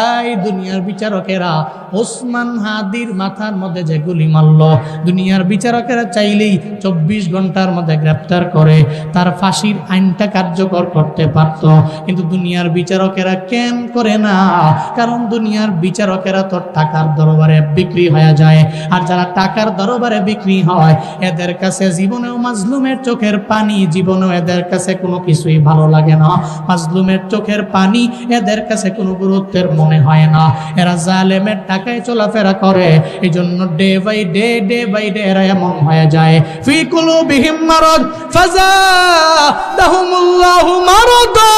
এই দুনিয়ার বিচারকেরা ওসমান হাদির মাথার মধ্যে যে গুলি মারল, দুনিয়ার বিচারকেরা চাইলেই 24 ঘন্টার মধ্যে গ্রেফতার করে তার ফাঁসির আইনটা কার্যকর করতে পারত, কিন্তু দুনিয়ার বিচারকেরা কেন করে না? কারণ দুনিয়ার বিচারকেরা তো টাকার দরবারে বিক্রি হয়ে যায়, আর যারা টাকার দরবারে বিক্রি হয় এদের কাছে জীবনেও মাজলুমের চোখের পানি, জীবনেও এদের কাছে কোনো কিছুই ভালো লাগে না। মাজলুমের চোখের পানি এদের কাছে কোনো গুরুত্বের মনে হয় না। এরা জালেমের টাকায় চলাফেরা করে, এই জন্য ডে বাই ডে এরা এমন হয়ে যায়। ফি কুলুবিহিম মারাদ ফাযাদাহুমুল্লাহু মারাদা,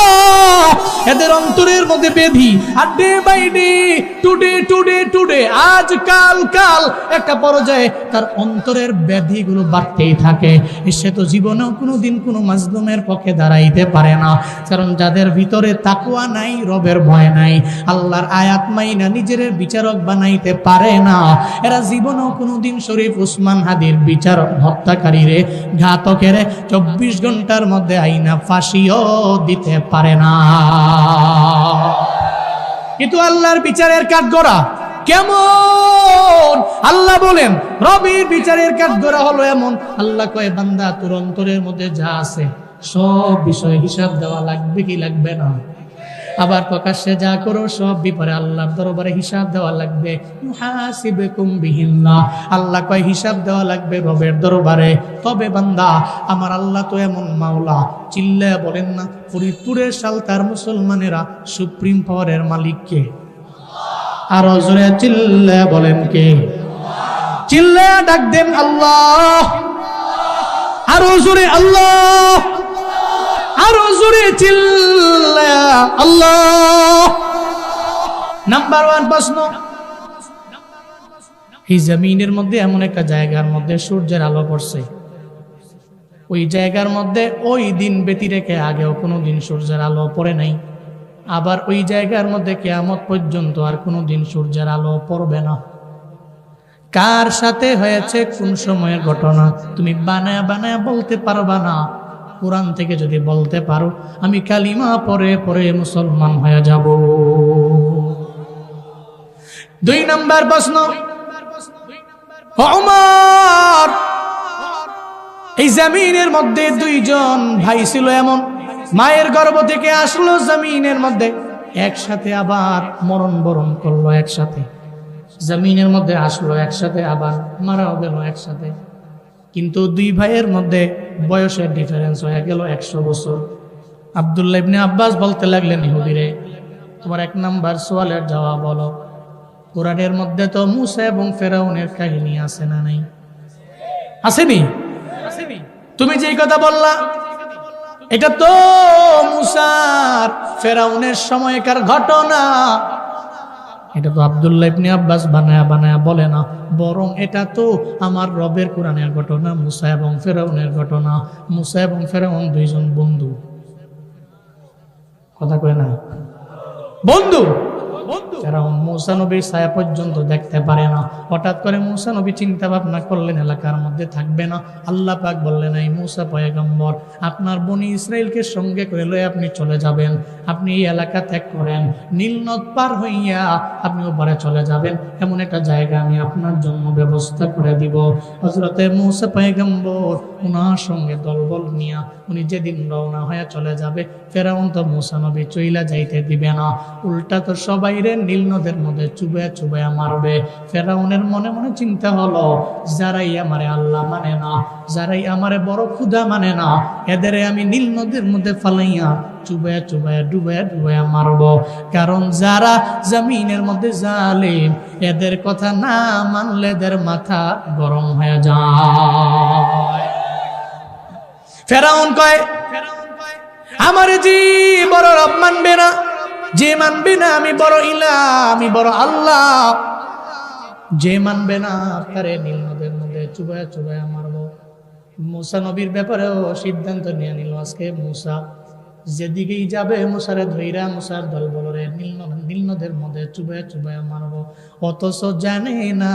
এদের অন্তরের মধ্যে ব্যাধি, আর ডে বাই ডে টুডে আজ কাল একটা পর্যায়ে তার অন্তরের ব্যাধিগুলো বাড়তেই থাকে। সে তো জীবনেও কোনোদিন কোনো মাজলুমের পক্ষে দাঁড়াইতে পারে না, কারণ যাদের ভিতরে তাকওয়া নাই, রবের ভয় নাই, আল্লাহর আয়াত মাইনা নিজের বিচারক বানাইতে পারে না, এরা জীবনেও কোনোদিন শরীফ উসমান হাদির বিচারক হত্যাকারীরে ঘাতকের 24 ঘন্টার মধ্যে আইনা ফাঁসিও দিতে পারে না। কিন্তু আল্লাহর বিচারের কাঠগড়া কেমন? আল্লাহ বলেন রবের বিচারের কাঠগড়া হলো এমন, আল্লাহ কয় বান্দা তোর অন্তরের মধ্যে যা আছে সব বিষয়ে হিসাব দেওয়া লাগবে কি লাগবে না? আবার প্রকাশ্যে যা করো সব ব্যাপারে আল্লাহর দরবারে হিসাব দেওয়া লাগবে। ইউহাসিবুকুম বিহিল্লাহ, আল্লাহ কয় হিসাব দেওয়া লাগবে রবের দরবারে। তবে বান্দা আমার আল্লাহ তো এমন মাওলা, চিল্লায়া বলেন না ফরিদপুরের সালতার মুসলমানেরা সুপ্রিম পাওয়ারের মালিক কে? আরো জোরে চিল্লায়া বলেন কে? চিল্লায়া ডাক দেন আল্লাহ, আরো জোরে আল্লাহ, আরো জোরে চিল্লায়া আল্লাহ। নাম্বার 1 প্রশ্ন, এই জমিনের মধ্যে এমন একটা জায়গার মধ্যে সূর্যের আলো পড়ছে, ওই জায়গার মধ্যে ওই দিন ব্যতী রেখে আগেও কোনোদিন সূর্যের আলো পড়ে নাই, আবার ওই জায়গার মধ্যে কিয়ামত পর্যন্ত আর কোনোদিন সূর্যের আলো পড়বে না। কার সাথে হয়েছে, কোন সময়ের ঘটনা তুমি বানায়া বানায়া বলতে পারবা না। কোরআন থেকে যদি বলতে পারো আমি কালিমা পরে পরে মুসলমান হয়ে যাব। 2 নাম্বার প্রশ্ন, ওমর এই জমিনের মধ্যে 2 জন ভাই ছিল এমন, মায়ের গর্ভ থেকে আসলো জমিনের মধ্যে একসাথে, আবার মরণ বরণ করলো একসাথে, জমিনের মধ্যে আসলো একসাথে, আবার মারাও গেল একসাথে। কিন্তু 2 ভাইয়ের মধ্যে বয়সের ডিফারেন্স হয়ে গেল 100 বছর। আব্দুল্লাহ ইবনে আব্বাস বলতে লাগলেন, ইহুদিরে তোমার 1 নাম্বার সওয়ালের জবাব বলো, কোরআনের মধ্যে তো মুসা এবং ফেরাউনের কাহিনী আছে না নাই? আসেনি? তুমি যেই কথা বললা এটা তো মুসার ফেরাউনের সময়কার ঘটনা, এটা তো আব্দুল্লাহ ইবনে আব্বাস বানায়া বানায়া বলে না, বরং এটা তো আমার রবের কোরআনের ঘটনা, মুসা এবং ফেরাউনের ঘটনা। মুসা এবং ফেরাউন 2 জন বন্ধু, কথা কয় না বন্ধু। ফেরাউন মূসা নবীর ছায়া পর্যন্ত দেখতে পারে না। হঠাৎ করে মূসা নবী চিন্তা ভাবনা করলেন এলাকার মধ্যে থাকবে না। আল্লাহ পাক বললেন, এই মূসা পয়গম্বর আপনার বনি ইসরাইলকে সঙ্গে করে লয়ে আপনি চলে যাবেন, আপনি এই এলাকা ত্যাগ করেন, নীল নদ পার হইয়া আপনি ওপারে চলে যাবেন, এমন একটা জায়গা আমি আপনার জন্য ব্যবস্থা করে দিব। হযরতে মূসা পয়গম্বর ওনার সঙ্গে দলবল নিয়া উনি যেদিন রওনা হয়ে চলে যাবে, ফেরাউন তো মূসা নবী চইলা যাইতে দিবে না, উল্টা তো সবাই নীল নদের মধ্যে চুবায়া চুবায়া মারবে। ফেরাউনের মনে মনে চিন্তা হলো, যারাই আমারে আল্লাহ মানে না, যারাই আমারে বড় ক্ষুধা মানে না, এদের আমি নীল নদের মধ্যে ফালাইয়া চুবায়া চুবায়া ডুবায়া ডুবায়া মারব। কারণ যারা জমিনের মধ্যে জালিম, এদের কথা না মানলে এদের মাথা গরম হয়ে যায়। ফেরাউন কয়, আমার জি বড় রব মানবে না, যে মানবে না আমি বড় ইলাহ, আমি বড় আল্লাহ, যে মানবে না তারে নীল নদের মধ্যে চুবায়া চুবায়া মারবো। মূসা নবীর ব্যাপারেও সিদ্ধান্ত নিয়ে নিল, আজকে মূসা যেদিকেই যাবে মূসারে ধইরা মূসার দলবলরে নীল নদের মধ্যে চুবায়া চুবায়া মারবো। অথচ জানে না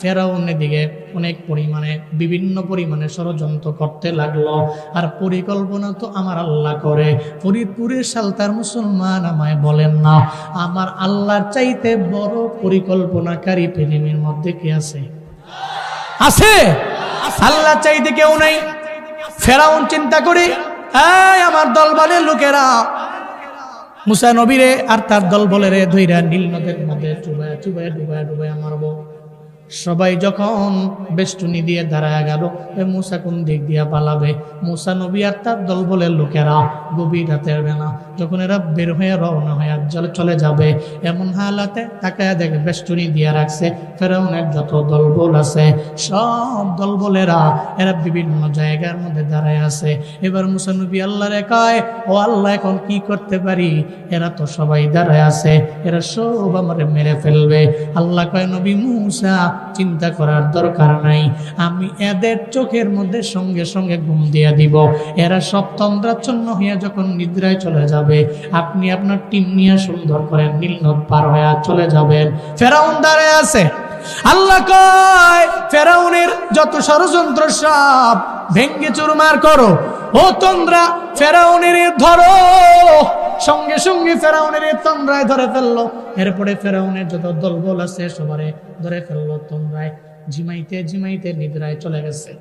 ফেরাউনের দিকে অনেক পরিমাণে বিভিন্ন পরিমাণে ষড়যন্ত্র করতে লাগলো। আর পরিকল্পনা তো আমার আল্লাহ করে। ফরিদপুরের সালতার মুসলমান আমায় বলেন না, আমার আল্লাহর চাইতে বড় পরিকল্পনাকারী পৃথিবীর মধ্যে কে আছে? আছে? আল্লাহ চাইতে কেউ নাই। ফেরাউন চিন্তা করে, এই আমার দলবলের লোকেরা মুসা নবীরে আর তার দলবলেরে ধইরা নীল নদের মধ্যে চুবায়া চুবায়া ডুবায়া ডুবায়া মারবো। সবাই যখন বেষ্টনী দিয়ে দাঁড়ায় গেল, মুসা কোন দিক দিয়ে পালাবে? মুসা নবী আর তার দলবলের লোকেরা গভীর রাতের বেলা যখন এরা বের হয়ে রওনা হয়ে চলে যাবে, এমন হালাতে তাকায়া দেখে বেষ্টনী দিয়ে রাখছে ফেরাউনের যত দলবল আছে, সব দলবলেরা এরা বিভিন্ন জায়গার মধ্যে দাঁড়ায় আছে। এবার মুসা নবী আল্লাহরে কয়, ও আল্লাহ, এখন কি করতে পারি? এরা তো সবাই দাঁড়ায় আছে, এরা সব আমারে মেরে ফেলবে। আল্লাহ কয়, নবী মুসা, চিন্তা করার দরকার নাই, আমি এদের চোখের মধ্যে সঙ্গে সঙ্গে ঘুম দিয়ে দিব। এরা সব তন্দ্রাচ্ছন্ন হইয়া যখন নিদ্রায় চলে যাবে, আপনি আপনার টিম নিয়ে সুন্দর করে নীল নদ পার হইয়া চলে যাবেন। ফেরাউন দাঁড়ায় আছে। আল্লাহ কয়, ফেরাউনের যত ষড়যন্ত্র সব ভেঙ্গে চুরমার করো। ও তন্দ্রা, ফেরাউনের ধরো। সঙ্গে সঙ্গে ফেরাউনের তন্দ্রায় ধরে ফেললো। এরপরে ফেরাউনের যত দলবল আছে সবারে ধরে ফেললো তন্দ্রায়। ঝিমাইতে ঝিমাইতে নিদ্রায় চলে গেছে।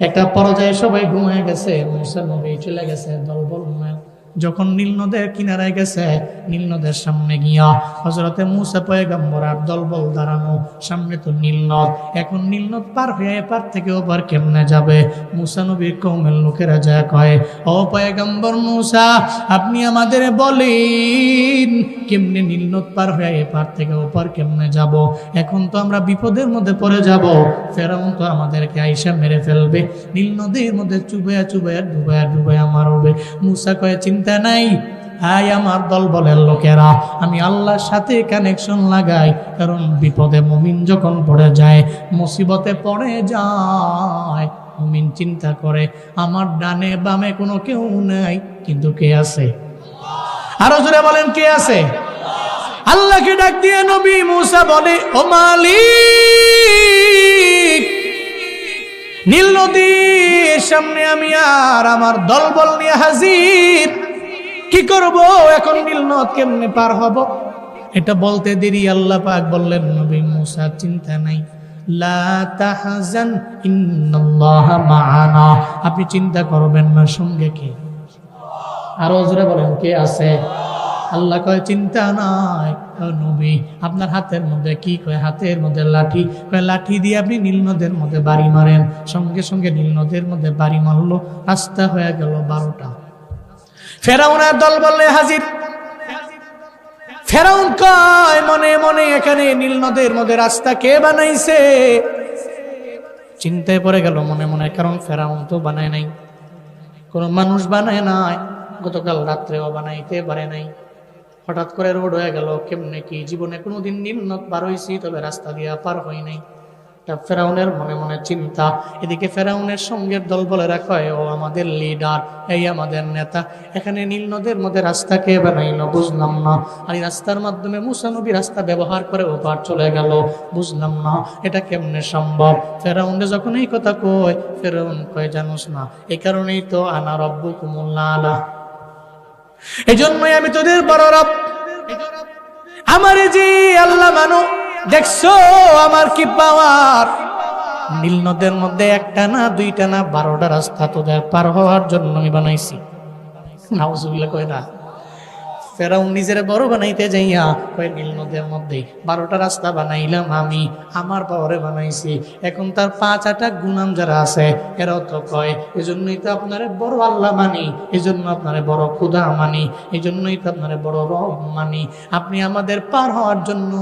একটা পর্যায়ে সবাই ঘুমায় গেছে, মুসা নবী চলে গেছে দলবল ঘুমায়। যখন নীল নদের কিনারায় গেছে, নীল নদের সামনে গিয়া হযরতে মুসা পয়গম্বর আর দলবল দাঁড়ানো, সামনে তো নীল নদ। এখন নীল নদ পার হয়ে এপার থেকে ওপার কেমনে যাবে? মুসা নবীর কওমের লোকেরা যা কয়, ও পয়গম্বর মুসা, আপনি আমাদের বলেন কেমনে নীল নদ পার হয়ে এপার থেকে ওপার কেমনে যাব? এখন তো আমরা বিপদের মধ্যে পড়ে যাব। ফেরাউন তো আমাদেরকে আইসা মেরে ফেলবে, নীল নদীর মধ্যে চুবায়া চুবায়া ডুবায়া ডুবায়া মারবে। মুসা কয়, চিন্তা নাই, হাই আমার দলবলের লোকেরা, আমি আল্লাহর সাথে কানেকশন লাগাই। কারণ বিপদে মুমিন যখন পড়ে যায়, মুসিবতে পড়ে যায়, মুমিন চিন্তা করে আমার ডানে বামে কোনো কেউ নাই, কিন্তু কে আছে? আরো জোরে বলেন, কে আছে? আল্লাহকে ডাক দিয়ে নবী মুসা বলে, ও মালিক, নীল নদীর সামনে আমি আর আমার দলবল নিয়ে হাজির। কি করব এখন? নীল নদ কেমনে পার হব? এটা বলতে দেরি আল্লাহ পাক বললেন, নবী মুসা, চিন্তা নাই, লা তাহজান ইন্নাল্লাহা মাআনা, আপনি চিন্তা করবেন না, সঙ্গে কে? আরো জোরে বলেন, কে আছে? আল্লাহ কয়, চিন্তা নাই। নবী, আপনার হাতের মধ্যে কি? কয়, হাতের মধ্যে লাঠি। কয়, লাঠি দিয়ে আপনি নীল নদের মধ্যে বাড়ি মারেন। সঙ্গে সঙ্গে নীল নদের মধ্যে বাড়ি মারলো, রাস্তা হয়ে গেল 12টা। ফেরাউনের দল বললে হাজির। ফেরাউন কয় মনে মনে, এখানে নীল নদের মধ্যে রাস্তা কে বানাইছে? চিন্তায় পড়ে গেল মনে মনে, কারণ ফেরাউন তো বানায় নাই, কোন মানুষ বানায় নাই, গতকাল রাত্রেও বানাইতে পারে নাই। হঠাৎ করে রোড হয়ে গেল, কেমনে কি? জীবনে কোনোদিন নীল নদ পার হয়েছি, তবে রাস্তা দিয়ে পার হয় নাই। ফেরাউনের মনে মনে চিন্তা। এদিকে ফেরাউনের সঙ্গের দল বলেরা কয়, ও আমাদের লিডার, এই আমাদের নেতা, এখানে নীল নদের মধ্যে রাস্তা কে বানাইলো? বুঝলাম না। আর এই রাস্তার মাধ্যমে মুসা নবী রাস্তা ব্যবহার করে ওপার চলে গেল, বুঝলাম না, এটা কেমনে সম্ভব? ফেরাউনে যখন এই কথা কয়, ফেরাউন কয়, জানোস না, এই কারণেই তো আনা রব্বুকুমুল আলা, এই জন্যই আমি তোদের বড় রব। আমারে যে আল্লাহ মানো, দেখছো আমার কি পাওয়ার? নীল নদের মধ্যে একটা না, দুইটা না, 12টা রাস্তা তোদের পার হওয়ার জন্য আমি বানাইছি। নাউজুবিল্লাহ কয় না। ফেরাউন নিজের বড় বানাইতে যাইয়া কয়, নীল নদের মধ্যে 12টা রাস্তা বানাইলাম আমি, আমার পাওয়ারে বানাইছি। এখন তার 5-8টা গুনাম যারা আছে, এরাও তো কয়, এই জন্যই তো আপনারে বড় আল্লাহ মানি, এই জন্য আপনারে বড় খুদা মানি, এই জন্যই তো আপনারে বড় রব মানি। আপনি আমাদের পার হওয়ার জন্য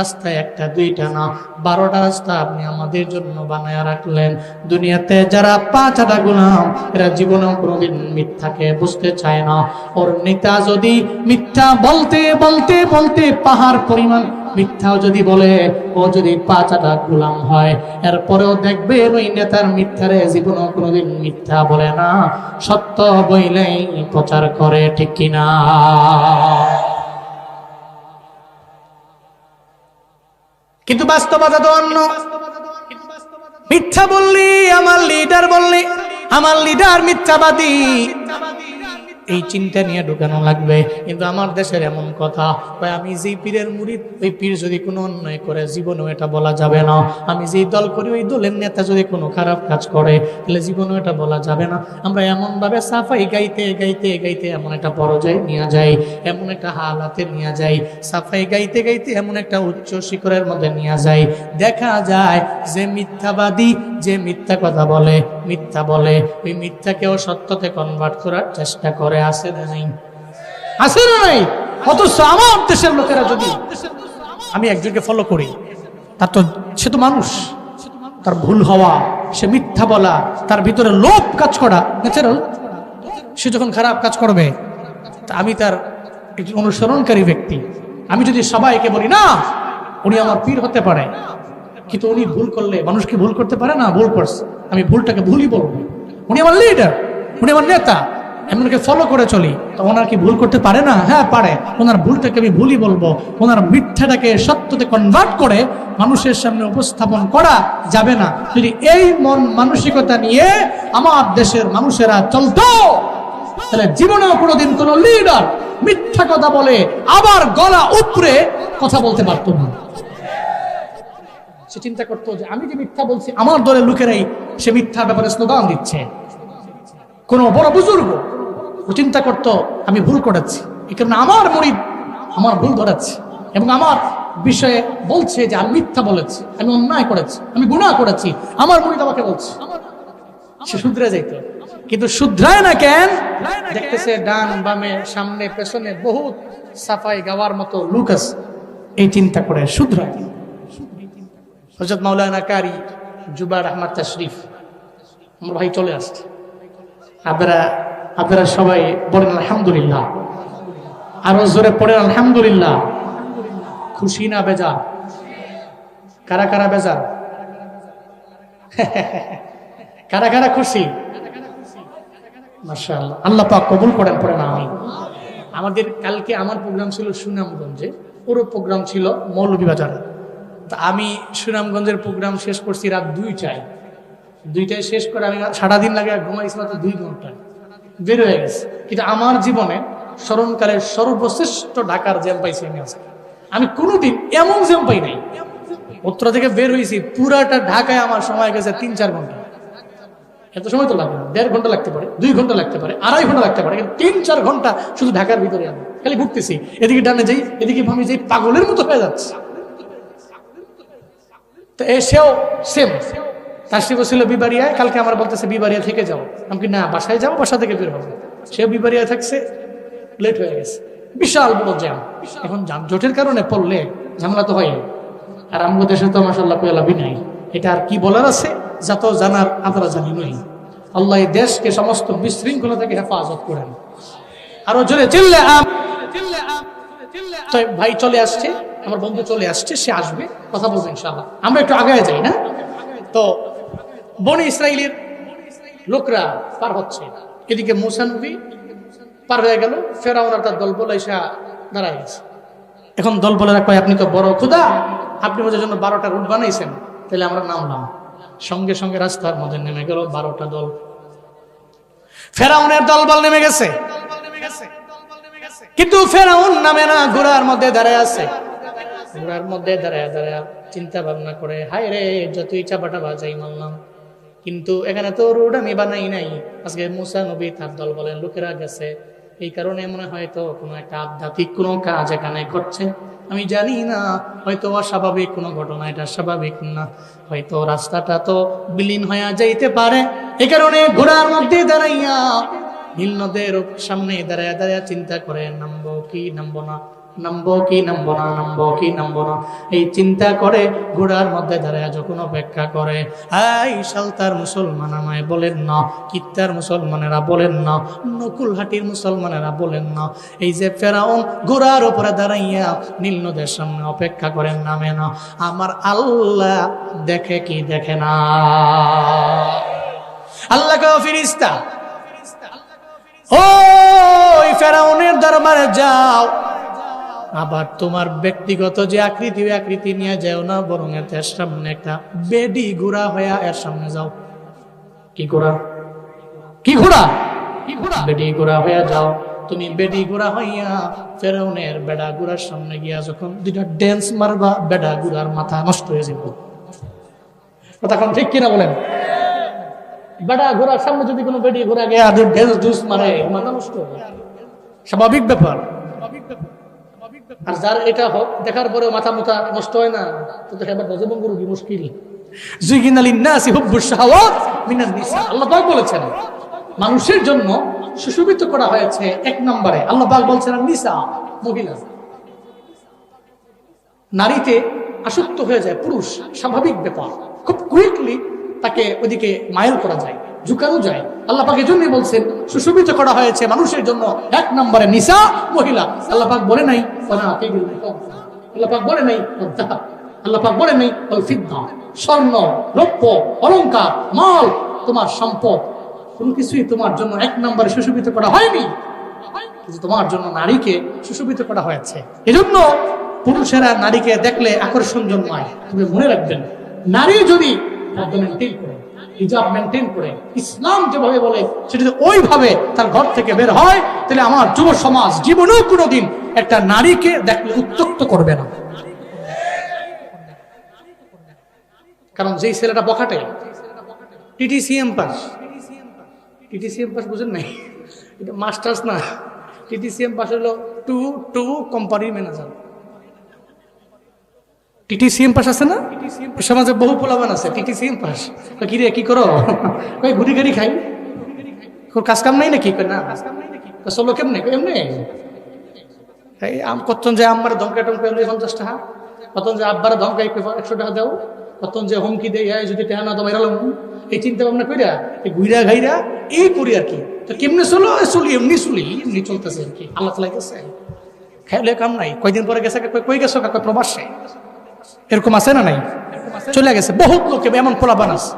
রাস্তায় একটা দুইটা না, 12টা রাস্তা আপনি আমাদের জন্য বানায়া রাখলেন। দুনিয়াতে যারা 5-8টা গুনাম, এরা জীবনেও কোনোদিন মিথ্যাকে বুঝতে চায় না। ওর নেতা যদি মিথ্যা বলতে বলতে বলতে পাহাড় পরিমাণ মিথ্যাও যদি বলে, ও যদি 5-8টা গোলাম হয়, এরপরেও দেখবে ওই নেতার মিথ্যারে জীবনেও কোনোদিন মিথ্যা বলে না, সত্য বইলেই প্রচার করে, ঠিক কিনা? কিন্তু বাস্তবতা তো অন্য। মিথ্যা বললি, আমার লিডার বললি, আমার লিডার মিথ্যাবাদী, এই চিন্তা নিয়ে ঢুকানো লাগবে। কিন্তু আমার দেশের এমন কথা, আমি যেই পীরের মুরিদ, ওই পীর যদি কোনো অন্যায় করে জীবনেও এটা বলা যাবে না। আমি যেই দল করি, ওই দলের নেতা যদি কোনো খারাপ কাজ করে, তাহলে জীবনেও এটা বলা যাবে না। আমরা এমনভাবে সাফাই গাইতে গাইতে গাইতে এমন একটা পর্যায়ে নিয়ে যাই, এমন একটা হালাতে নিয়ে যাই, সাফাই গাইতে গাইতে এমন একটা উচ্চ শিখরের মধ্যে নিয়ে যাই, দেখা যায় যে মিথ্যাবাদী, যে মিথ্যা কথা বলে, মিথ্যা বলে, ওই মিথ্যাকেও সত্যতে কনভার্ট করার চেষ্টা করে। আছে না নাই? আছে না নাই? অথচ আমার দেশের লোকেরা, যদি আমি একজনকে ফলো করি, তার তো, সে তো মানুষ, তার ভুল হওয়া, সে মিথ্যা বলা, তার ভিতরে লোভ কাজ করা ন্যাচারাল। সে যখন খারাপ কাজ করবে, তা আমি তার একজন অনুসরণকারী ব্যক্তি, আমি যদি সবাইকে বলি না উনি আমার পীর হতে পারে, কিন্তু উনি ভুল করলে, মানুষ কি ভুল করতে পারে না? ভুল করছে, আমি ভুলটাকে ভুলই বলবো। উনি আমার লিডার, উনি আমার নেতা, আমি ওনাকে ফলো করে চলি, তো ওনার কি ভুল করতে পারে না? হ্যাঁ পারে। ওনার ভুলটাকে আমি ভুলই বলবো। ওনার মিথ্যাটাকে সত্যতে কনভার্ট করে মানুষের সামনে উপস্থাপন করা যাবে না। যদি এই মন মানসিকতা নিয়ে আমার দেশের মানুষেরা চলতো, তাহলে জীবনেও কোনোদিন কোনো লিডার মিথ্যা কথা বলে আবার গলা উপরে কথা বলতে পারতো না। সে চিন্তা করতো যে আমি যে মিথ্যা বলছি, আমার দলের লোকেরাই সে মিথ্যার ব্যাপারে স্লোগান দিচ্ছে। কোন বড় বুজুর্গ ও চিন্তা করতো আমি ভুল করেছি, এই কারণে আমার মুরিদ আমার ভুল ধরাচ্ছে এবং আমার বিষয়ে বলছে যে আমি মিথ্যা বলেছি, আমি অন্যায় করেছি, আমি গুনাহ করেছি, আমার মুরিদ আমাকে বলছে। সে শুধরে যাইতো, কিন্তু শুধরায় না কেন? দেখতেছে ডান বামে সামনে পেছনে বহুত সাফাই গাওয়ার মতো লোক আছে, এই চিন্তা করে শুধরায়। হযরত মাওলানা কারি জুবায়ের আহমদ তাশরীফ, আমার ভাই চলে আসছে। আপনারা সবাই বলেন আলহামদুলিল্লাহ, আরো জোরে পড়েন আলহামদুলিল্লাহ। খুশি না বেজার? কারা কারা বেজার? কারা কারা খুশি? মাশাআল্লাহ, আল্লাহ পাক কবুল করেন। পড়েন আমিন। আমাদের কালকে আমার প্রোগ্রাম ছিল সুনামগঞ্জে, ওর প্রোগ্রাম ছিল মৌলভীবাজারে। তা আমি সুনামগঞ্জের প্রোগ্রাম শেষ করছি রাত 2টায় শেষ করে আমি সারাদিন লাগে ঘুমাইছি মাত্র 2 ঘন্টা, বের হয়ে গেছে। কিন্তু আমার জীবনে স্মরণকালের সর্বশ্রেষ্ঠ ঢাকার জ্যাম পাইছি আমি আজকে। আমি কোনোদিন এমন জ্যাম পাই নাই। উত্তরা থেকে বের হয়েছি, পুরাটা ঢাকায় আমার সময় গেছে 3-4 ঘন্টা। এত সময় তো লাগে না, 1.5 ঘন্টা লাগতে পারে, 2 ঘন্টা লাগতে পারে, 2.5 ঘন্টা লাগতে পারে, কিন্তু 3-4 ঘন্টা শুধু ঢাকার ভিতরে আমি খালি ঘুরতেছি, এদিকে ডানে যাই, এদিকে ভাবি যাই, পাগলের মতো হয়ে যাচ্ছে। তো এসেও সেম তাশরিফ ছিল বিবারিয়ায়, কালকে আমার বলতেছে বিবারিয়া থেকে যাও। আমি কি না, বাসায় যাও, বাসা থেকে বের হবো। সেও বিবারিয়া থাকছে, লেট হয়ে গেছে, বিশাল বড় জ্যাম। এখন যানজটের কারণে পড়লে ঝামেলা তো হয়। আর আমাদের দেশে তো মাশাআল্লাহ কোই লাভই নাই। এটা আর কি বলার আছে, যত জানার আপনারা জানি নই। আল্লাহ এই দেশকে সমস্ত বিশৃঙ্খলা থেকে হেফাজত করেন। আরো জোরে চিল্লে আম। তো ভাই চলে আসছে, আমার বন্ধু চলে আসছে, সে আসবে, কথা বলবো ইনশাআল্লাহ। আমরা একটু আগায় যাই না? তো বনি ইসরাইলের লোকরা পার হচ্ছে, এদিকে মুসা নবী পার হয়ে গেল, ফেরাউন আর তার দলবল এসে দাঁড়ায় গেছে। এখন দলবলেরা কয়, আপনি তো বড় খোদা, আপনি আমাদের জন্য 12টা রুট বানাইছেন, তাহলে আমরা নামলাম। সঙ্গে সঙ্গে রাস্তার মধ্যে নেমে গেল 12টা দল। ফেরাউনের দলবল নেমে গেছে, কিন্তু ফেরাউন নামে না, ঘোড়ার মধ্যে দাঁড়ায় আছে। ঘোড়ার মধ্যে দাঁড়ায় দাঁড়ায় চিন্তা ভাবনা করে, হায় রে, যতই চাপাটা বাজাই মারলাম, কিন্তু এখানে তো রোড আমি বানাই নাই। আজকে মুসা নবী তার দল বলেন লোকেরা গেছে, এই কারণে মনে হয়তো কোনো একটা আধ্যাত্মিক কোনো কাজ এখানে ঘটছে, আমি জানি না। হয়তো অস্বাভাবিক কোনো ঘটনা, এটা স্বাভাবিক না, হয়তো রাস্তাটা তো বিলীন হয়ে যাইতে পারে। এই কারণে ঘোড়ার মধ্যে দাঁড়াইয়া নীল নদের সামনে দাঁড়ায় দাঁড়ায় চিন্তা করে, নামবো কি নামবো না, নামবো কি নামবো না, নামবো কি নামবো না, এই চিন্তা করে ঘোড়ার মধ্যে দাঁড়ায় যখন অপেক্ষা করে। এই সালতার মুসলমান আমায় বলেন না, কিত্তার মুসলমানেরা বলেন না, নকুলহাটির মুসলমানেরা বলেন না, এই যে ফেরাউন ঘোড়ার উপরে দাঁড়াইয়া নীল নদের সামনে অপেক্ষা করেন, নামে না, আমার আল্লাহ দেখে কি দেখে না? আল্লাহ কে ফেরেশতা, ওই ফেরাউনের দরবারে যাও, আবার তোমার ব্যক্তিগত যে আকৃতি ওই আকৃতি নিয়ে যাও না, বরং এর সামনে একটা বেডি ঘোড়া হইয়া এর সামনে যাও। কি ঘোড়া? কি ঘোড়া? কি ঘোড়া? বেডি ঘোড়া হইয়া যাও। তুমি বেডি ঘোড়া হইয়া ফেরাউনের বেড়া ঘোড়ার সামনে গিয়া যখন দুইটা ড্যান্স মারবা, বেড়া ঘোড়ার মাথা নষ্ট হয়ে যাবে। কথা কোন ঠিক কিনা বলেন? বেড়া ঘোড়ার সামনে যদি কোনো বেডি ঘোড়া গিয়া ড্যান্স জুস মারে, মাথা নষ্ট হবে, স্বাভাবিক ব্যাপার। আর যার এটা হোক দেখার পরে মাথা মুথা নষ্ট হয় না, তো এবার বজবঙ্গুর কি মুশকিল। যুগিনা লিন্নাসি হুব্বুশ শাহাওয়াত মিনান নিসা, আল্লাহ পাক বলেছেন মানুষের জন্য সুশোভিত করা হয়েছে এক নম্বরে। আল্লাহ পাক বলছেন নিসা, মহিলা। নারীতে আসক্ত হয়ে যায় পুরুষ, স্বাভাবিক ব্যাপার, খুব কুইকলি তাকে ওইদিকে মাইল করা যায়, ঝুঁকানো যায়। আল্লাহ পাক এজন্যই বলছেন সুশোভিত করা হয়েছে মানুষের জন্য এক নম্বরে নিসা, মহিলা। আল্লাহ পাক বলে নাই আল্লাহ পাক বলে নাই আল্লাহ পাক বলে নাই ফিদ্দা, স্বর্ণ, রৌপ্য, অলংকার, মাল, তোমার সম্পদ, কোন কিছুই তোমার জন্য এক নম্বরে সুশোভিত করা হয়নি। কিন্তু তোমার জন্য নারীকে সুশোভিত করা হয়েছে। এজন্য পুরুষেরা নারীকে দেখলে আকর্ষণ জন্মায়। তুমি মনে রাখবেন, নারী যদি মেনটেন করে, হিজাব মেনটেন করে, ইসলাম যেভাবে বলে সেটা যদি ওইভাবে তার ঘর থেকে বের হয়, তাহলে আমার যুব সমাজ জীবনেও কোনোদিন একটা নারীকে দেখলে উত্ত্যক্ত করবে না। কারণ যেই ছেলেটা বখাটে, টিটিসিএম পাস, টিটিসিএম পাস বুঝেন নাই, এটা মাস্টার্স না, টিটিসিএম পাস হলো টু কোম্পানি ম্যানেজার। টিটিসিএম পাস আছে না, সমাজে বহু পোলাবান আছে টিটিসিএম পাস। কি রে কি করো? কই ঘুরি গাড়ি খাই, কাজ কাম নাই নাকি? না চলো কেমনে? এমনি কতজন যে আমার ধমকা টমকা 50 টাকা, কতজন যে আব্বার ধমকা 100 টাকা দাও, কতজন যে হুমকি দেয় যদি টাকা না দাও এরালাম। এই চিন্তা ভাবনা কইরা এই ঘুরা ঘাইরা এই করি আর কি। তো কেমনে চলো? চলি এমনি চলতেছে আর কি। আল্লাহ তাআলা গেছে খাইলে কাম নাই। কয়দিন পরে গেছে, কই গেছো? কাকে প্রবাসে। এরকম আছে না নাই? চলে গেছে বহুত লোকে, এমন পোলাপান আছে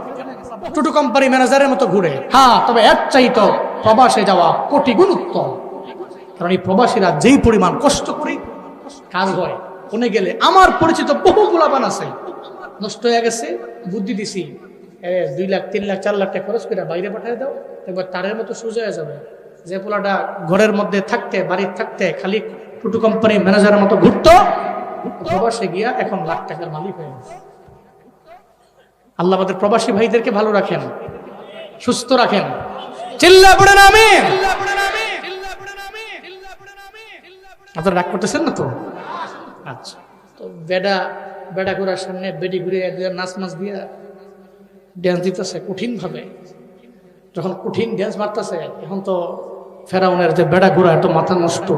টুটু কোম্পানি ম্যানেজারের মতো ঘুরে। হ্যাঁ, তবে এর চাইতো প্রবাসে যাওয়া কোটি গুণ উত্তম। কারণ এই প্রবাসীরা যেই পরিমাণ কষ্ট করে কাজ হয়, কোনে গেলে আমার পরিচিত বহু পোলাপান আছে নষ্ট হয়ে গেছে। বুদ্ধি দিছি 2 লাখ 3 লাখ 4 লাখ টাকা খরচ করে বাইরে পাঠিয়ে দাও, একবার তারের মতো সোজা হয়ে যাবে। যে পোলাটা ঘরের মধ্যে থাকতে, বাড়ির থাকতে খালি টুটু কোম্পানি ম্যানেজারের মতো ঘুরতো, প্রবাসে গিয়া এখন লাখ টাকার মালিক হয়ে গেছে। আল্লাহ আমাদের প্রবাসী ভাইদেরকে ভালো রাখেন, সুস্থ রাখেন। চিল্লা পড়েন আমিন। আপনারা রাগ করতেছেন না তো? আচ্ছা, তো বেডা ঘোড়ার সামনে বেডি ঘুরে নাচ দিয়া ড্যান্স দিতেছে কঠিন ভাবে। যখন কঠিন ড্যান্স মারতেছে, এখন তো ফেরাউনের যে বেড়া ঘোড়া, এত মাথা নষ্ট।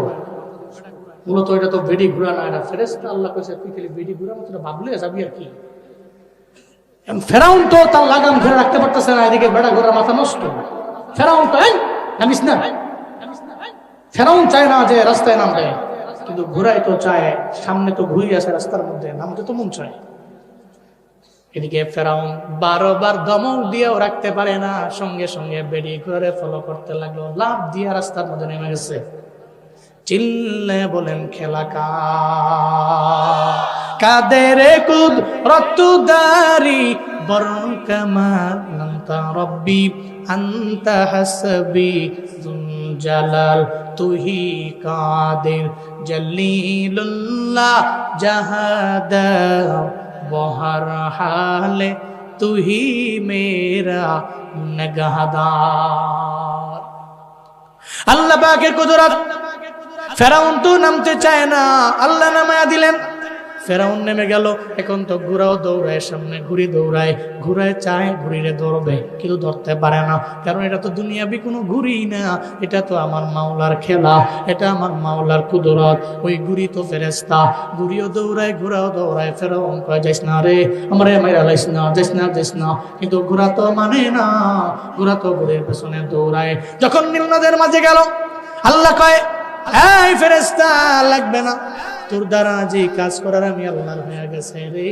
মূলত এটা তো বেডি ঘোড়া না, এটা ফেরেশতা। আল্লাহ কইছে তুই খালি বেডি ঘোড়া মতো ভাবলে যাবি আর কি। ফেরাউন তো তার লাগাম ধরে রাখতে পারতেছে না, এদিকে বেড়া ঘোড়া মাথা নষ্ট। ফেরাউন তো নামিস না, ফেরাউন চায় না যে রাস্তায় নামবে, কিন্তু ঘোড়াই তো চায়, সামনে তো ঘুরি আছে রাস্তার মধ্যে, নামতে তো মন চায়। এদিকে ফেরাউন 12 বার ধমক দিয়েও রাখতে পারে না, সঙ্গে সঙ্গে বেডি ঘোড়ারে ফলো করতে লাগলো, লাফ দিয়ে রাস্তার মধ্যে নেমে গেছে। চিল্লে বলেন খেলা কাদের কুদরতদারি বরং কামাল আনতা রব্বি আনতা হাসবি যুল জালাল তুহি কাদের জলিলুল্লাহ জাহাদা বহর হালে তুহি মেরা নগহদার। আল্লাহ পাকের কুদরত। ফেরাউন তো নামতে চায় না, আল্লাহ নামায়া দিলেন। ফেরাউন নেমে গেল। এখন তো ঘোড়াও দৌড়ায়, সামনে ঘুরি দৌড়ায়, ঘুরায় চায় ঘুরিরে দৌড়বে, কিন্তু ধরতে পারে না। কারণ এটা তো দুনিয়াবি কোনো ঘুরি না, এটা তো আমার মাওলার খেলা, এটা আমার মাওলার কুদরত। ওই ঘুরি তো ফেরেশতা, ঘুরিও দৌড়ায়, ঘোড়াও দৌড়ায়। ফেরাউন কয় যাইস না রে, আমারে মাইরা লাইস না, যাইস না, যাইস না। কিন্তু ঘোড়া তো মানে না, ঘোড়া তো ঘুরের পেছনে দৌড়ায়। যখন নীল নদের মাঝে গেল, আল্লাহ কয় এই ফেরেশতা লাগবে না, তোর দ্বারা যে কাজ করার আমি আল্লাহর হয়ে গেছে রে,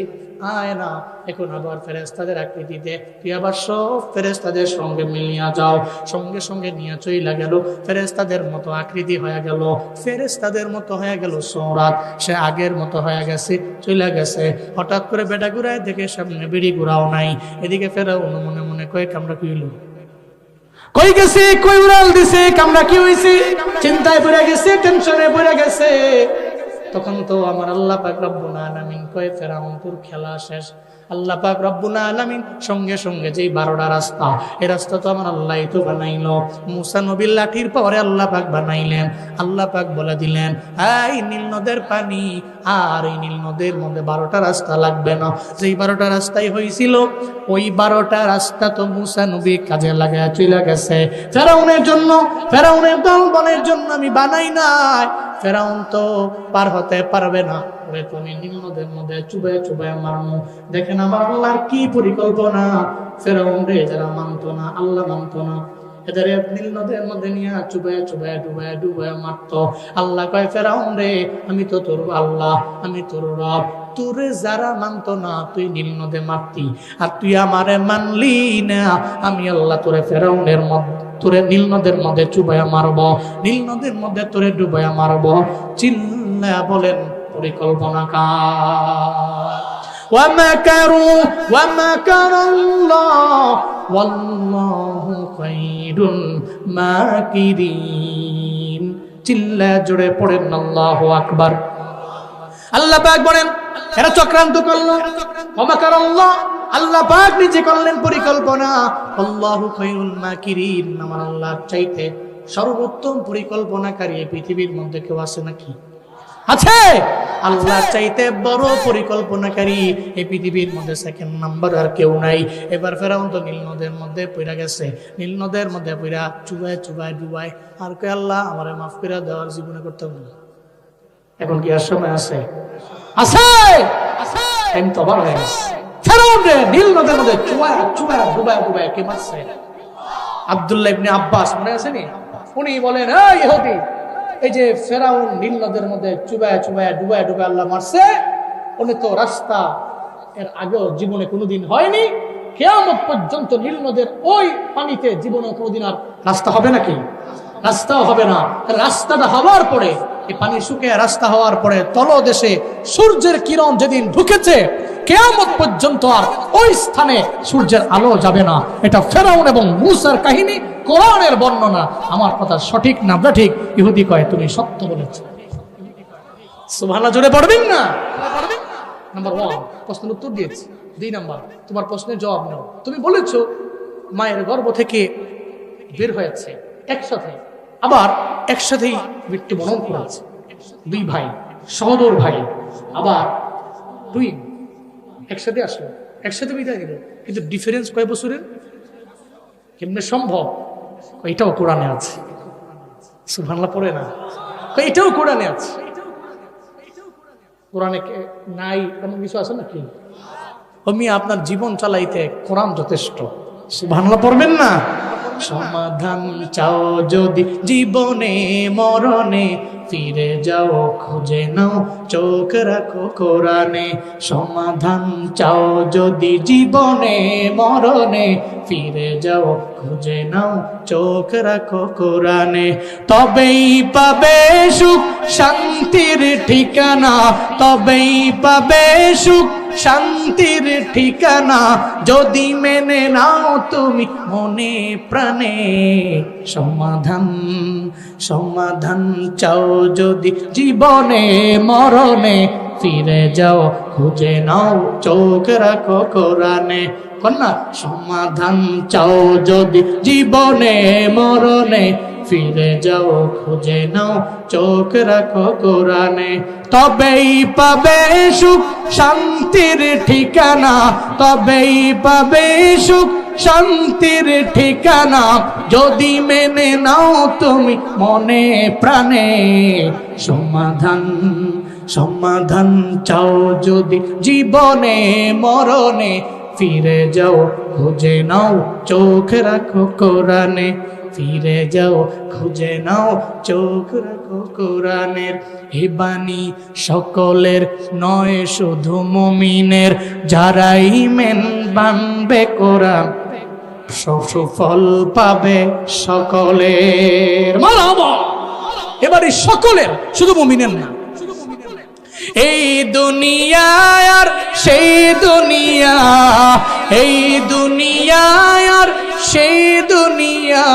আয় না এখন আবার ফেরেশতাদের আকৃতিতে তুই আবার সব ফেরেশতাদের সঙ্গে মিলিয়া যাও। সঙ্গে সঙ্গে নিয়ে চইলা গেল, ফেরেশতাদের মতো আকৃতি হয়ে গেল, ফেরেশতাদের মতো হয়ে গেল সৌরাত, সে আগের মতো হয়ে গেছে, চইলা গেছে। হঠাৎ করে বেটা ঘুরায় দেখে সামনে বিড়ি ঘুরাও নাই। এদিকে ফেরাউন মনে মনে কয় কামড়া কি হইল, কই গেছে, কই উড়াল দিছে, কামড়া কি হইছে, চিন্তায় পড়ে গেছে, টেনশনে পড়ে গেছে। তখন তো আমার আল্লাহ পাক রব্বুল আলামিন কয় ফেরাউন তোর খেলা শেষ। আল্লাহ পাক রব্বুল আলামিন সঙ্গে সঙ্গে যেই 12টা রাস্তা, এই রাস্তা তো আমার আল্লাহই তো বানাইলো। মুসা নবীর লাঠির পরে আল্লাহ পাক বানাইলেন। আল্লাহ পাক বলে দিলেন এই নীল নদের পানি আর এই নীল নদের মধ্যে 12টা রাস্তা লাগবে না। যেই 12টা রাস্তাই হয়েছিল ওই 12টা রাস্তা তো মুসা নবী কাজে লাগায় চলে গেছে। ফেরাউনের জন্য, ফেরাউনের দলবলের জন্য আমি বানাই নাই। ফেরাউন তো পার হতে পারবে না, তুমি নীল নদের মধ্যে চুবায় চুবায় মারমু। দেখেন আমার আল্লাহর কি পরিকল্পনা। ফেরাউন রে যারা মানতো না, আল্লাহ মানতো না, এদের নীল নদের মধ্যে নিয়ে চুবায় চুবায় ডুবায় ডুবায় মারতো। আল্লাহ কয় ফেরাউন রে আমি তো তোর আল্লাহ, আমি তোর রব, তোরে যারা মানতো না তুই নীল নদে মারতি, আর তুই আমারে মানলি না, আমি আল্লাহ তোরে ফেরাউনের মধ্যে তোরে নীল নদের মধ্যে চুবায়া মারব, নীল নদের মধ্যে তোরে ডুবায়া মারব। চিল্লা বলেন পরিকল্পনা কার? ওয়ামাকারু ওয়ামাকারাল্লাহ ওয়াল্লাহু খায়রুল মাকিরিন। চিল্লা জোরে পড়েন আল্লাহু আকবার। আল্লাহ পাক বলেন এরা চক্রান্ত করলো। ওয়ামাকারাল্লাহ, আল্লাহ পাক নিজে করলেন পরিকল্পনা। আল্লাহু খায়রুল মাকিরিন, আমার আল্লাহর চাইতে সর্বোত্তম পরিকল্পনাকারী এই পৃথিবীর মধ্যে কেউ আছে নাকি? আছে। আল্লাহর চাইতে বড় পরিকল্পনাকারী এই পৃথিবীর মধ্যে সেকেন্ড নাম্বার আর কেউ নাই। এবার ফেরাউন তো নীল নদের মধ্যে পইরা গেছে, নীল নদের মধ্যে পইরা চুবায় চুবায় ডুবায়, আর কে আল্লাহ আমারে মাফ করে দেওয়ার জীবনে করতে হবে না। এখন কি আর সময় আছে? আছে। টাইম তো আবার হয়ে গেছে। ফেরাউন রে নীল নদের মধ্যে চুবায় চুবায় ডুবায় ডুবায় কে মারছে? আব্দুল্লাহ ইবনে আব্বাস মনে আছে নি? উনি বলেন এই ইহুদি, এই যে ফেরাউন নীল নদের মধ্যে চুবায় চুবায় ডুবায় ডুবায় আল্লাহ মারছে, উনি তো রাস্তা এর আগেও জীবনে কোনোদিন হয়নি, কিয়ামত পর্যন্ত নীল নদের ওই পানিতে জীবনে কোনোদিন আর রাস্তা হবে নাকি? রাস্তাও হবে না। রাস্তাটা হওয়ার পরে, এই পানি শুকিয়ে রাস্তা হওয়ার পরে তলদেশে সূর্যের কিরণ যেদিন ঢুকেছে, কিয়ামত পর্যন্ত আর ওই স্থানে সূর্যের আলো যাবে না। এটা ফেরাউন এবং মূসার কাহিনী, কোরআনের বর্ণনা। আমার কথা সঠিক না ঠিক? ইহুদি কয় তুমি সত্য বলেছ। সুবহানাল্লাহ জোরে পড়বেন না? নাম্বার 1 প্রশ্নের উত্তর দিয়েছি। 2 নাম্বার তোমার প্রশ্নের জবাব নাও। তুমি বলেছো মায়ের গর্ভ থেকে বের হয়েছে একসাথে, আবার একসাথেই মৃত্যুবরণ করেছে। 2 ভাই, সহোদর ভাই, আবার 2 একসাথে আসলো, একসাথে বিদায় দিল, কিন্তু ডিফারেন্স কয় বছরের? কেমনে সম্ভব? এটাও কোরআনে আছে। সুবহানাল্লাহ পড়ে না? এটাও কোরআনে আছে। কোরআনে নাই এমন কিছু আছে নাকি? আমি আপনার জীবন চালাইতে কোরআন যথেষ্ট। সুবহানাল্লাহ পড়বেন না? সমাধান চাও যদি জীবনে মরণে, ফিরে যাও খুঁজে নাও চোখ রাখো কোরআনে। সমাধান চাও যদি জীবনে মরণে, ফিরে যাও খুঁজে নাও চোখ রাখো কোরআনে। তবেই পাবে সুখ শান্তির ঠিকানা, তবেই পাবে সুখ শান্তির ঠিকানা, যদি মেনে নাও তুমি মনে প্রাণে। সমাধান সমাধান চাও যদি জীবনে মরণে, ফিরে যাও খুঁজে নাও চোখ রাখো কোরআনে। কন্যা সমাধান চাও যদি জীবনে মরণে, ফিরে যাও খুঁজে নাও চোখ রাখো কোরআনে। তবেই পাবে সুখ শান্তির ঠিকানা, তবেই পাবে সুখ শান্তির ঠিকানা, যদি মেনে নাও তুমি মনে প্রাণে। সমাধান সমাধান চাও যদি জীবনে মরণে, ফিরে যাও খুঁজে নাও চোখ রাখো কোরআনে। ফিরে যাও খুঁজে নাও চোখ রাখো কোরআনের। এ বাণী সকলের নয় শুধু মুমিনের, যারাই মেন বানবে কোরআন সুফল পাবে সকলের। মারহাবা। এবারে সকলের, শুধু মুমিনের না। এই দুনিয়া আর সেই দুনিয়া, এই দুনিয়া আর সেই দুনিয়া,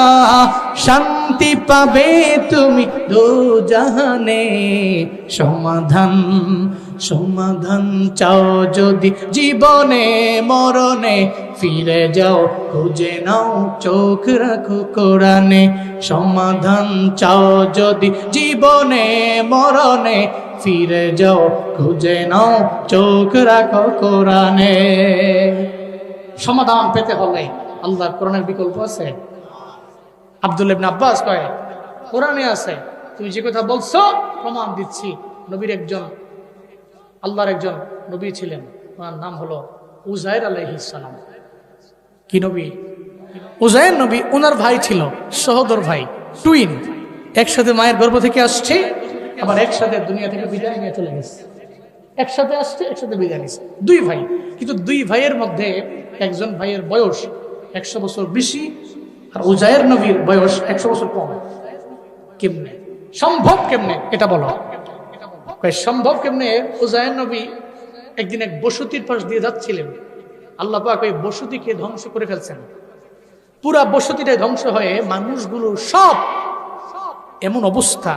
শান্তি পাবে তুমি দোজাহানে। সমাধান সমাধান চাও যদি জীবনে মরণে, ফিরে যাও খুঁজে নাও চোখ রাখো কোরআনে। সমাধান চাও যদি জীবনে মরণে, ফিরে যাও খুঁজে নাও চোখ রাখো কোরআনে। সমাধান পেতে হলে আল্লাহর কোরআনের বিকল্প আছে? আব্দুল্লাহ ইবনে আব্বাস কয় কোরআনে আছে, তুমি যে কথা বলছো প্রমাণ দিচ্ছি। নবীর একজন, আল্লাহর একজন নবী ছিলেন, ওনার নাম হলো উজাইর আলাইহিস সালাম। কি নবী? উজাইর নবী। ওনার ভাই ছিল, সহোদর ভাই, টুইন, একসাথে মায়ের গর্ভ থেকে আসছে, আবার একসাথে দুনিয়া থেকে বিদায় নিয়ে চলে গেছে। একসাথে আসছে, একসাথে বিদায় নিচ্ছে, দুই ভাই। কিন্তু দুই ভাইয়ের মধ্যে একজন ভাইয়ের বয়স 100 বছর বেশি, আর উজাইর নবীর বয়স 100 বছর কম। কেমনে সম্ভব? কেমনে এটা বলো। সম্ভব কেমনে? উজাইর নবী একদিন এক বসতির পাশ দিয়ে যাচ্ছিলেন, আল্লাহ পাক ওই বসতিকে ধ্বংস করে ফেলছেন। পুরা বসতিটাই ধ্বংস হয়ে মানুষগুলো সব এমন অবস্থা,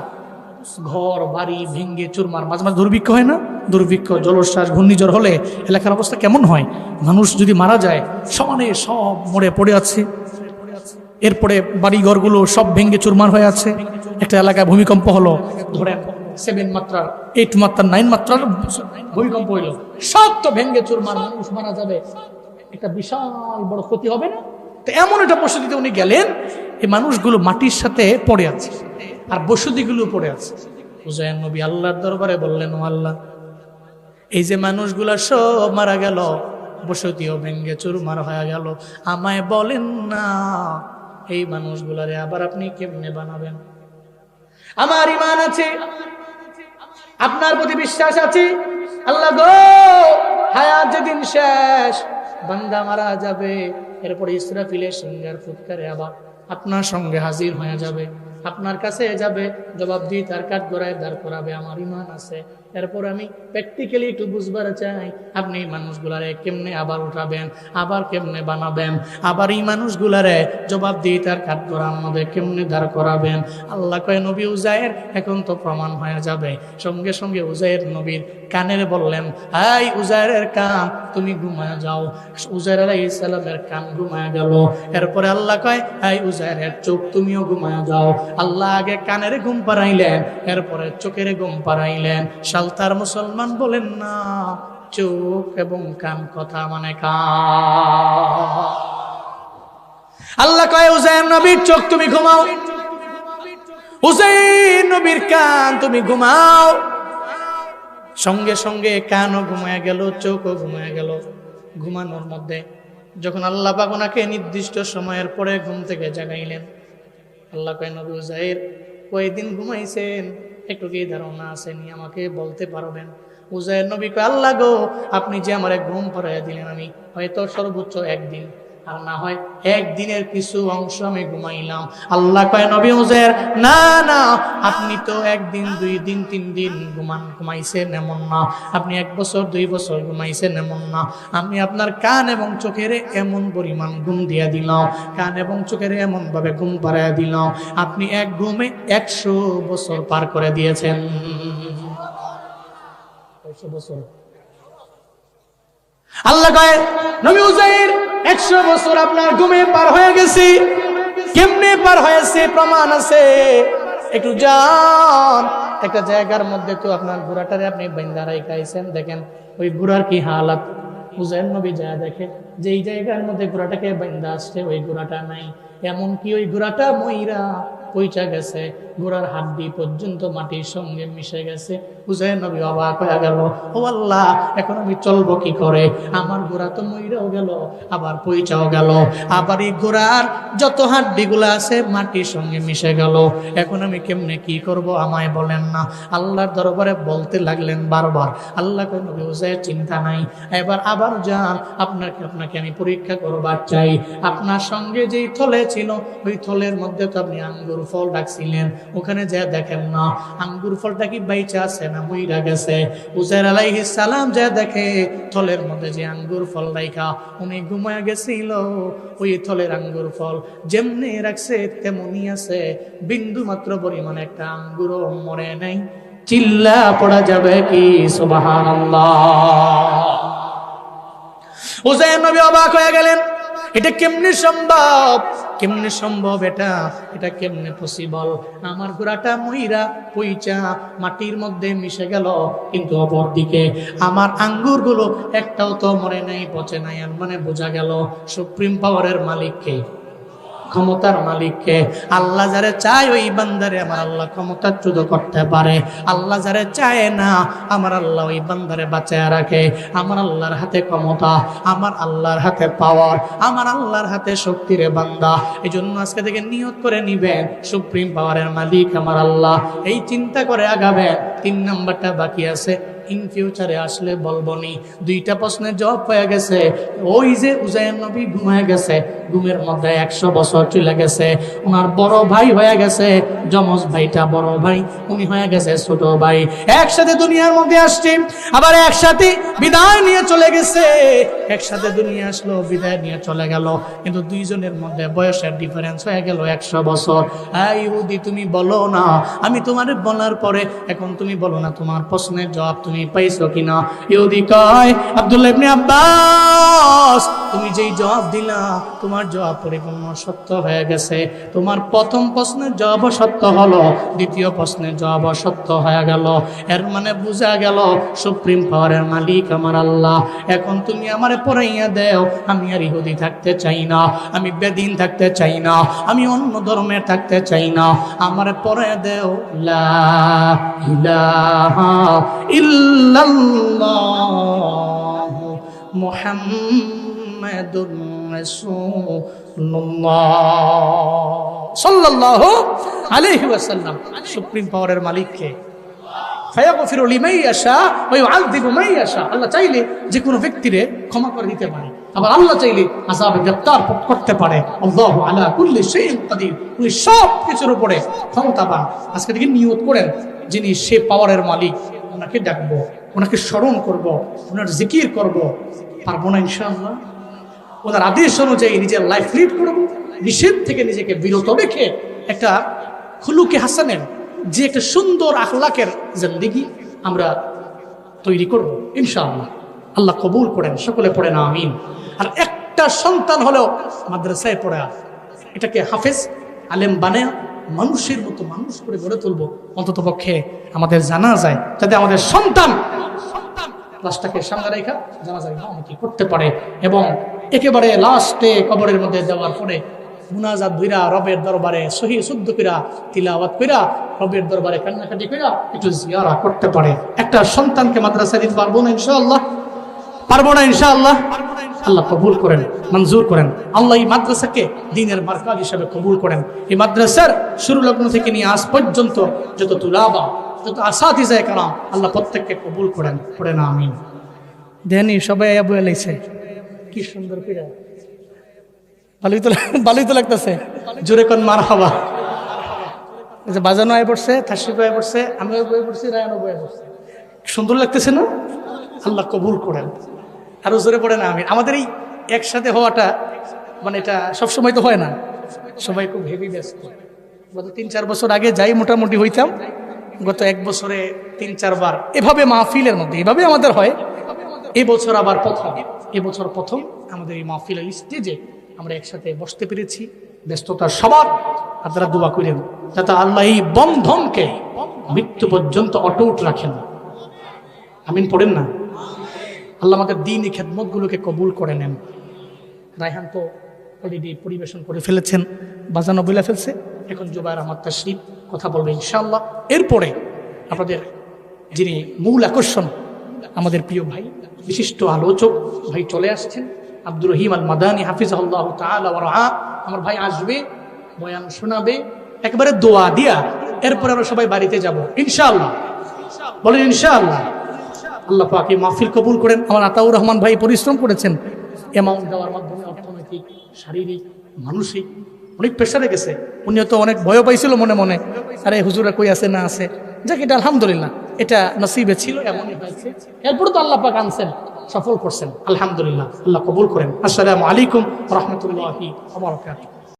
ঘর বাড়ি ভেঙ্গে চুরমার। মাঝে মাঝে দুর্ভিক্ষ হয় না? দুর্ভিক্ষ, জলোচ্ছ্বাস, ঘূর্ণিঝড় হলে এলাকার অবস্থা কেমন হয়? মানুষ যদি মারা যায় সমানে সব মরে পড়ে আছে, এরপরে বাড়িঘরগুলো সব ভেঙ্গে চুরমার হয়ে আছে। একটা এলাকায় ভূমিকম্প হলো, ধরেন 7 মাত্রার, 8 মাত্রার, 9 মাত্রার ভূমিকম্প হইল, সব তো ভেঙ্গে চুরমার, মানুষ মারা যাবে, একটা বিশাল বড় ক্ষতি হবে না? তো এমন একটা বসতিতে উনি গেলেন, এই মানুষগুলো মাটির সাথে পড়ে আছে আর বসতিগুলো পড়ে আছে। উজাইর নবী আল্লাহর দরবারে বললেন, ও আল্লাহ, এই যে মানুষগুলা সব মারা গেল, বসতিও ভেঙ্গে চুরমার হয়ে গেল, আমায় বলেন না এই মানুষগুলারে আবার আপনি কেমনে বানাবেন? আমার ঈমান আছে, আপনার প্রতি বিশ্বাস আছে। আল্লাহ গো, হায়াত যেদিন শেষ, বান্দা মারা যাবে, এরপরে ইসরাফিলের সিংহার ফুৎকারে আবার আপনার সঙ্গে হাজির হয়ে যাবে, আপনার কাছে যাবে, জবাব দিয়ে তার কাঠ গড়ায় দাঁড় করাবে। আমার ঈমান আছে। এরপর আমি প্র্যাকটিক্যালি একটু বুঝবার চাই, আপনি এই মানুষগুলারে কেমনে আবার উঠাবেন, আবার কেমনে বানাবেন, আবার এই মানুষগুলারে জবাব দিয়ে তার কাঠ গড়ার মধ্যে কেমনে দাঁড় করাবেন। আল্লাহ কয়, নবী উজাইর, এখন তো প্রমাণ হয়ে যাবে। সঙ্গে সঙ্গে উজাইর নবীর কানের বললেন, এই উজাইরের কান, তুমি ঘুমায় যাও। উজাইর আলাইহিস সালামের কান ঘুমায় গেল। এরপরে আল্লাহ কয়, এই উজাইরের চোখ, তুমিও ঘুমায় যাও। আল্লাহ আগে কানের ঘুম পাড়াইলেন, এরপরে চোখের ঘুম পাড়াইলেন। সালতার মুসলমান বলেন না, চোখ এবং কান কথা মানে কান। আল্লাহ কয়, উজাইর নবীর চোখ তুমি ঘুমাও, উজাইর নবীর কান তুমি ঘুমাও। সঙ্গে সঙ্গে কানও ঘুমায় গেল, চোখও ঘুমায় গেল। ঘুমানোর মধ্যে যখন আল্লাহ পাক ওনাকে নির্দিষ্ট সময়ের পরে ঘুম থেকে জাগাইলেন, আল্লাহ কয়, নবী উজাইর, কয়দিন ঘুমাইছেন? একটু কি ধারণা আসেনি? আমাকে বলতে পারবেন? উজাইর নবী কয়, আল্লাহ গো, আপনি যে আমার ঘুম পাড়াইয়া দিলেন, আমি হয়তো সর্বোচ্চ 1 দিন, আর না হয় 1 দিনের কিছু অংশ আমি ঘুমাইলাম। আল্লাহ কয়, নবী উজাইর, না না, আপনি তো 1 দিন 2 দিন 3 দিন ঘুমাইছেন এমন না, আপনি 1 বছর 2 বছর ঘুমাইছেন এমন না। আমি আপনার কান এবং চোখের এমন পরিমাণ ঘুম দিয়া দিলাম, কান এবং চোখের এমন ভাবে ঘুম পাড়াইয়া দিলাম, আপনি এক ঘুমে 100 বছর পার করে দিয়েছেন। 100 বছর। আল্লাহ কয়, নবী উজাইর, 100 বছর আপনার ঘুমে পার হয়ে গেছে। কেমনে পার হয়েছে? প্রমাণ আছে। একটু যান, একটা জায়গার মধ্যে তো আপনার ঘোড়াটারে আপনি বাইন্দা রাইখাইছেন, দেখেন ওই ঘোড়ার কি হালাত। উজাইর নবী যায় দেখে যে এই জায়গার মধ্যে ঘোড়াটাকে বাইন্দা আসছে, ওই ঘোড়াটা নাই। এমনকি ওই ঘোড়াটা ময়রা পইচা গেছে, ঘোড়ার হাড্ডি পর্যন্ত মাটির সঙ্গে মিশে গেছে। হুসাইন নবী অবাক হয়ে গেল, ও আল্লাহ, এখন আমি চলবো কি করে? আমার ঘোড়া তো মইরাও গেল, আবার পইচাও গেল, আবার এই ঘোড়ার যত হাড্ডিগুলো আছে মাটির সঙ্গে মিশে গেল। এখন আমি কেমনে কি করব, আমায় বলেন না। আল্লাহর দরবারে বলতে লাগলেন বারবার। আল্লাহ কই, নবী হুসাইন চিন্তা নাই, এবার আবার যান, আপনাকে আমি পরীক্ষা করবার চাই। আপনার সঙ্গে যেই থলে ছিল, ওই থলের মধ্যে তো আপনি আঙ্গুর ফল রাখছিলেন, ওখানে যা দেখেন না আঙ্গুর ফলটা কি বাইচা আছে না মইরা গেছে। হুসাইন আলাইহিস সালাম যা দেখে থলের মধ্যে যে আঙ্গুর ফল রাখা, উনি ঘুমায়া গেছিল, ওই থলের আঙ্গুর ফল যেমনি রাখছে তেমনি আছে, বিন্দু মাত্র পরিমাণে একটা আঙ্গুরও মরে নাই। চিল্লা পড়া যাবে কি সুবহানাল্লাহ। হুসাইন নবী অবাক হয়ে গেলেন, এটা কেমনে সম্ভব, কেমনে সম্ভব, এটা কেমনে পসিবল? আমার ঘোড়াটা মইরা পইচা মাটির মধ্যে মিশে গেল, কিন্তু অপরদিকে আমার আঙ্গুরগুলো একটাও তো মরে নাই, পচে নাই। আর মানে বোঝা গেল সুপ্রিম পাওয়ারের মালিককে, ক্ষমতার মালিককে। আল্লাহ যারে চায় ওই বান্দারে আমার আল্লাহ ক্ষমতাচ্যুত করতে পারে, আল্লাহ যারে চায় না আমার আল্লাহ ওই বান্দারে বাঁচায় রাখে। আমার আল্লাহর হাতে ক্ষমতা, আমার আল্লাহর হাতে পাওয়ার, আমার আল্লাহর হাতে শক্তিরে বান্দা। এই জন্য আজকে থেকে নিয়ত করে নিবেন, সুপ্রিম পাওয়ারের মালিক আমার আল্লাহ। এই চিন্তা করে আগাবেন। 3 নাম্বারটা বাকি আছে, ইন ফিউচারে আসলে বলবনি। 2টা প্রশ্নের জবাব হয়ে গেছে। ওই যে হুসাইন নবী ঘুমায় গেছে, ঘুমের মধ্যে 100 বছর চলে গেছে, ওনার বড় ভাই হয়ে গেছে, যমজ ভাইটা বড় ভাই, উনি হয়ে গেছে ছোট ভাই। একসাথে দুনিয়ার মধ্যে আসছে, আবার একসাথে বিদায় নিয়ে চলে গেছে। একসাথে দুনিয়া আসলো, বিদায় নিয়ে চলে গেল, কিন্তু দুইজনের মধ্যে বয়সের ডিফারেন্স হয়ে গেল 100 বছর। ইহুদি তুমি বলো না, আমি তোমার বলার পরে এখন তুমি বলো না তোমার প্রশ্নের জবাব তুমি পাইছো কিনা। ইহুদি কয়, আব্দুল্লাহ ইবনে আব্বাস, তুমি যেই জবাব দিলা তোমার জবাব পরিপূর্ণ সত্য হয়ে গেছে। তোমার প্রথম প্রশ্নের জবাব সত্য হলো, দ্বিতীয় প্রশ্নের জবাব সত্য হয়ে গেল। এর মানে বোঝা গেল সুপ্রিম পাওয়ারের মালিক আমার আল্লাহ। এখন তুমি আমারে পড়াইয়া দেও, আমি আর ইহুদি থাকতে চাই না, আমি বেদিন থাকতে চাই না, আমি অন্য ধর্মের থাকতে চাই না, আমারে পড়াইয়া দেও লা ইলাহা ইল্লাল্লাহ মুহাম্মাদুর রাসূলুল্লাহ সাল্লাল্লাহু আলাইহি ওয়াসাল্লাম। সুপ্রিম পাওয়ারের মালিককে ফায়াগফিরু লিমান ইয়াশা ওয়া ইউআযযিবু মান ইয়াশা। আল্লাহ চাইলে যে কোনো ব্যক্তিরে ক্ষমা করে দিতে পারে, আবার আল্লাহ চাইলে আযাবে গ্রেফতার করতে পারে। আল্লাহু আলা কুল্লি শাইইন কাদির, উনি সব কিছুর উপরে ক্ষমতাবান। আজকে থেকে নিয়ত করেন, যিনি সে পাওয়ারের মালিক, ওনাকে ডাকবো, ওনাকে স্মরণ করব, ওনার জিকির করব। পারবো না ইনশাআল্লাহ? ওনার আদেশ অনুযায়ী নিজের লাইফ লিড করব, নিষেধ থেকে নিজেকে বিরত রেখে একটা খুলুকে হাসানের যে একটা সুন্দর আখলাকের জিন্দেগি আমরা তৈরি করব ইনশাআল্লাহ। আল্লাহ কবুল করেন, সকলে পড়েন আমিন। আর একটা সন্তান হলেও মাদ্রাসায় পড়া, এটাকে হাফেজ আলেম বানায় মানুষের মতো মানুষ করে গড়ে তুলবো, অন্তত পক্ষে আমাদের জানা যায়, যাতে আমাদের সন্তান লাশটাকে সামনে রেখা জানা যায় কি করতে পারে। এবং একেবারে লাস্টে কবরের মধ্যে দেওয়ার পরে মুনাজাত ধইরা রবের দরবারে সহি শুদ্ধ কইরা তিলাওয়াত কইরা রবের দরবারে কান্নাকাটি কইরা একটু জিয়ারা করতে পারে। একটা সন্তানকে মাদ্রাসায় দিতে পারবো না ইনশাআল্লাহ? পারবো না ইনশাআল্লাহ? আল্লাহ কবুল করেন, মঞ্জুর করেন। আল্লাহ এই মাদ্রাসাকে দ্বীনের মারকাজ হিসেবে কবুল করেন। এই মাদ্রাসার শুরু লগ্ন থেকে নিয়ে আজ পর্যন্ত যত তুলাবা, যত আসাতিজায়ে কেরাম, আল্লাহ প্রত্যেককে কবুল করেন, পড়েন আমিন। দেনি সবাই আবু এলাইছে, কি সুন্দর কইরা ভালোই তো লাগতেছে, জোরে কোন মারহাবা। এই যে বাজানো আয় পড়ছে, তাশরিফ আয় পড়ছে, আমিও বয়ে পড়ছি, রায়ানও বয়ে পড়ছে, সুন্দর লাগতেছে না? আল্লাহ কবুল করেন, আরো জোরে পড়ে না আমিন। আমাদের এই একসাথে হওয়াটা মানে এটা সবসময় তো হয় না, সবাই খুব হেভি ব্যস্ত। গত 3-4 বছর আগে যাই মোটামুটি হইতাম, গত 1 বছরে 3-4 বার এভাবে মাহফিলের মধ্যে এভাবে আমাদের হয়। এবছর আবার এবছর প্রথম আমাদের এই মাহফিলের স্টেজে আমরা একসাথে বসতে পেরেছি। ব্যস্ততা সবার, আপনারা দোয়া করেন যাতে আল্লাহ এই বন্ধনকে মৃত্যু পর্যন্ত অটুট রাখেন। আমিন পড়েন না? আল্লাহ আমাদের দ্বীনি খেদমতগুলোকে কবুল করে নেন। রায়হান তো অলরেডি পরিবেশন করে ফেলেছেন, বাজানো বলে ফেলছে। এখন জুবায়ের আহমদ তাশরিফ কথা বলবে ইনশাআল্লাহ। এরপরে আপনাদের যিনি মূল আকর্ষণ আমাদের প্রিয় ভাই বিশিষ্ট আলোচক ভাই চলে আসছেন, আব্দুর রহিম আল মাদানী হাফিজাহুল্লাহ তাআলা ওয়া রাআ। আমার ভাই আসবে, বয়ান শোনাবে একবারে দোয়া দিয়া, এরপরে আমরা সবাই বাড়িতে যাব ইনশাআল্লাহ। বলেন ইনশাআল্লাহ। আল্লাহ পাক এই মাহফিল কবুল করেন। আমার আতাউর রহমান ভাই পরিশ্রম করেছেন অ্যামাউন্ট দেওয়ার মাধ্যমে, অর্থনৈতিক, শারীরিক, মানসিক অনেক প্রেশারে গেছে। উনিও তো অনেক ভয় পাইছিল মনে মনে, আরে হুজুরা কই আছে না আছে। যাক, এটা আলহামদুলিল্লাহ, এটা নসিবে ছিল, এমনই হয়েছে। এরপরে তো আল্লাহ পাক আনছেন, সফল করছেন, আলহামদুলিল্লাহ। আল্লাহ কবুল করেন। আসসালামু আলাইকুম ওয়া রাহমাতুল্লাহি ওয়া বারাকাতুহু।